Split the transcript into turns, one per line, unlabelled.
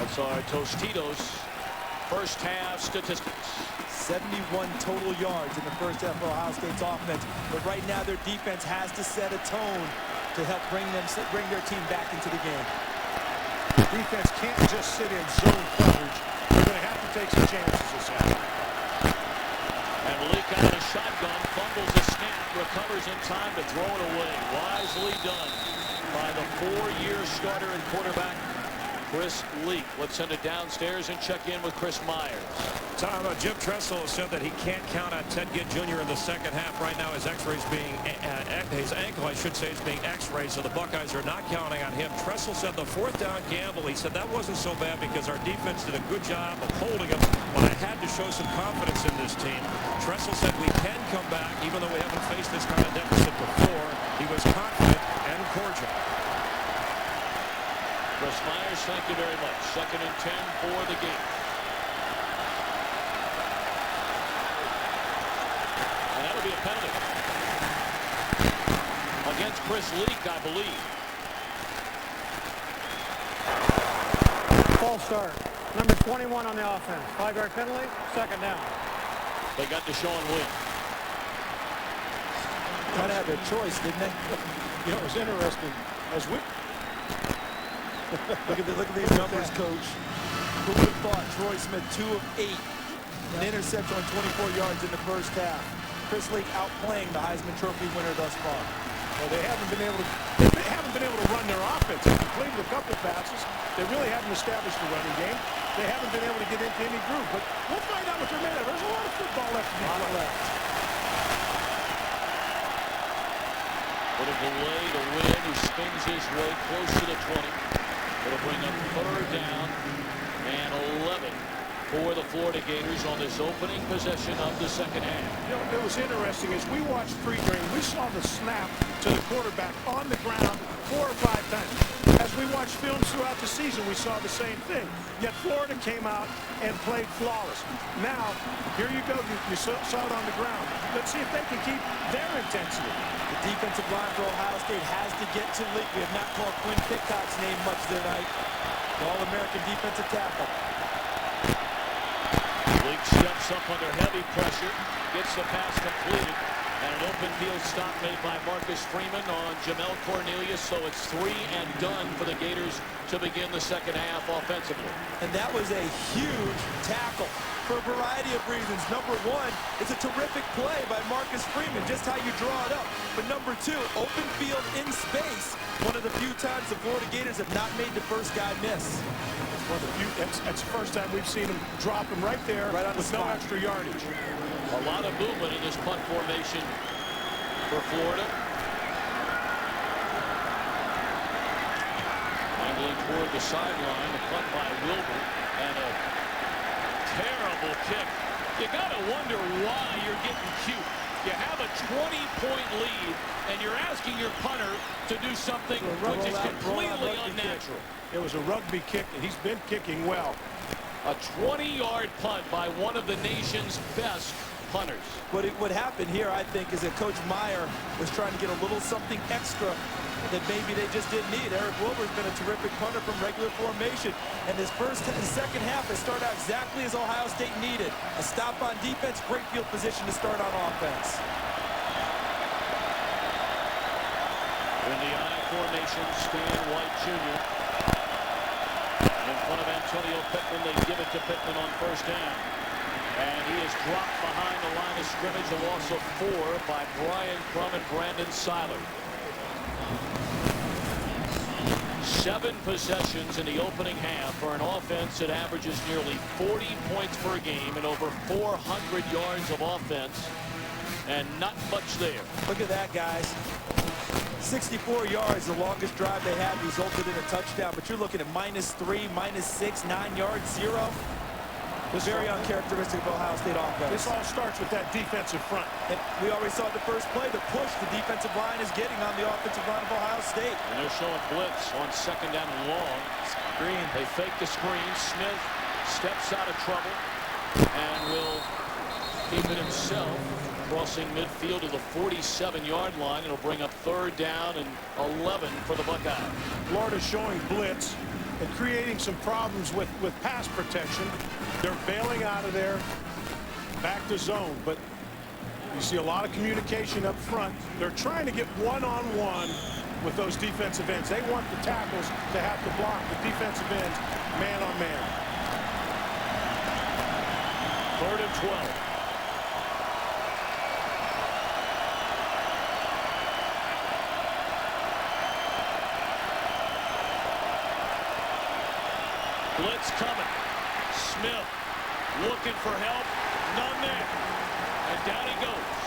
That's our Tostitos first half statistics.
71 total yards in the first half of Ohio State's offense. But right now their defense has to set a tone to help bring their team back into the game.
Defense can't just sit in zone coverage. They're going to have to take some chances this half.
And Malik out of the shotgun, fumbles the snap, recovers in time to throw it away. Wisely done by the 4-year starter and quarterback, Chris Leak. Let's send it downstairs and check in with Chris Myers.
Tom, Jim Tressel said that he can't count on Ted Ginn Jr. in the second half. Right now, his X-rays being his ankle, I should say, is being X-rayed, so the Buckeyes are not counting on him. Tressel said the fourth down gamble. He said that wasn't so bad because our defense did a good job of holding him. But I had to show some confidence in this team. Tressel said we can come back, even though we haven't faced this kind of deficit before. He was confident and cordial.
Chris Myers, thank you very much. 2nd and 10 for the game. And that'll be a penalty against Chris Leak, I believe.
False start. Number 21 on the offense. 5-yard penalty. 2nd down.
They got Deshaun Williams.
Kind of had their choice, didn't they?
You know, it was interesting. As we
look at these numbers, Coach. Who would have thought Troy Smith 2 of 8, an interception on 24 yards in the first half. Chris Leak outplaying the Heisman Trophy winner thus far.
Well, they haven't been able to run their offense. They've completed a couple of passes. They really haven't established the running game. They haven't been able to get into any groove. But we'll find out what they're made of. There's a lot of football left to be played.
With a delay to win, who spins his way close to the 20. It'll bring up 3rd down and 11 for the Florida Gators on this opening possession of the second half.
You know, it was interesting as we watched pre-game, we saw the snap to the quarterback on the ground 4 or 5 times. As we watched films throughout the season, we saw the same thing. Yet Florida came out and played flawless. Now, here you go. You saw it on the ground. Let's see if they can keep their intensity.
The defensive line for Ohio State has to get to Leak. We have not called Quinn Pitcock's name much tonight. The All-American defensive tackle.
Leak steps up under heavy pressure, gets the pass completed, and an open field stop made by Marcus Freeman on Jamel Cornelius. So it's 3 and done for the Gators to begin the second half offensively.
And that was a huge tackle for a variety of reasons. Number 1, it's a terrific play by Marcus Freeman, just how you draw it up. But number 2, open field in space. One of the few times the Florida Gators have not made the first guy miss.
One of the few, that's the first time we've seen him drop him right there
right on
with no extra yardage.
A lot of movement in this punt formation for Florida. Angling toward the sideline, a punt by Wilbur, and a terrible kick. You gotta wonder why you're getting cute. You have a 20-point lead, and you're asking your punter to do something which is completely unnatural.
It was a rugby kick, and he's been kicking well.
A 20-yard punt by one of the nation's best punters.
What happened here, I think, is that Coach Meyer was trying to get a little something extra that maybe they just didn't need. Eric Wilbur's been a terrific punter from regular formation, and this first and second half has started out exactly as Ohio State needed. A stop on defense, great field position to start on offense.
In the I formation, Stan White Jr. In front of Antonio Pittman, they give it to Pittman on first down. And he is dropped behind the line of scrimmage, a loss of 4 by Brian Crum and Brandon Seiler. 7 possessions in the opening half for an offense that averages nearly 40 points per game and over 400 yards of offense, and not much there.
Look at that, guys. 64 yards, the longest drive they had, resulted in a touchdown. But you're looking at -3, -6, 9 yards, 0. Very uncharacteristic of Ohio State offense.
This all starts with that defensive front.
And we already saw the first play, the push the defensive line is getting on the offensive line of Ohio State.
And they're showing blitz on second down and long.
Screen.
They fake the screen. Smith steps out of trouble and will keep it himself, crossing midfield to the 47-yard line. It'll bring up 3rd down and 11 for the Buckeyes.
Florida's showing blitz. and creating some problems with pass protection. They're bailing out of there, back to zone, but you see a lot of communication up front. They're trying to get one-on-one with those defensive ends. They want the tackles to have to block the defensive ends man-on-man.
3rd and 12. Blitz coming. Smith looking for help. None there. And down he goes.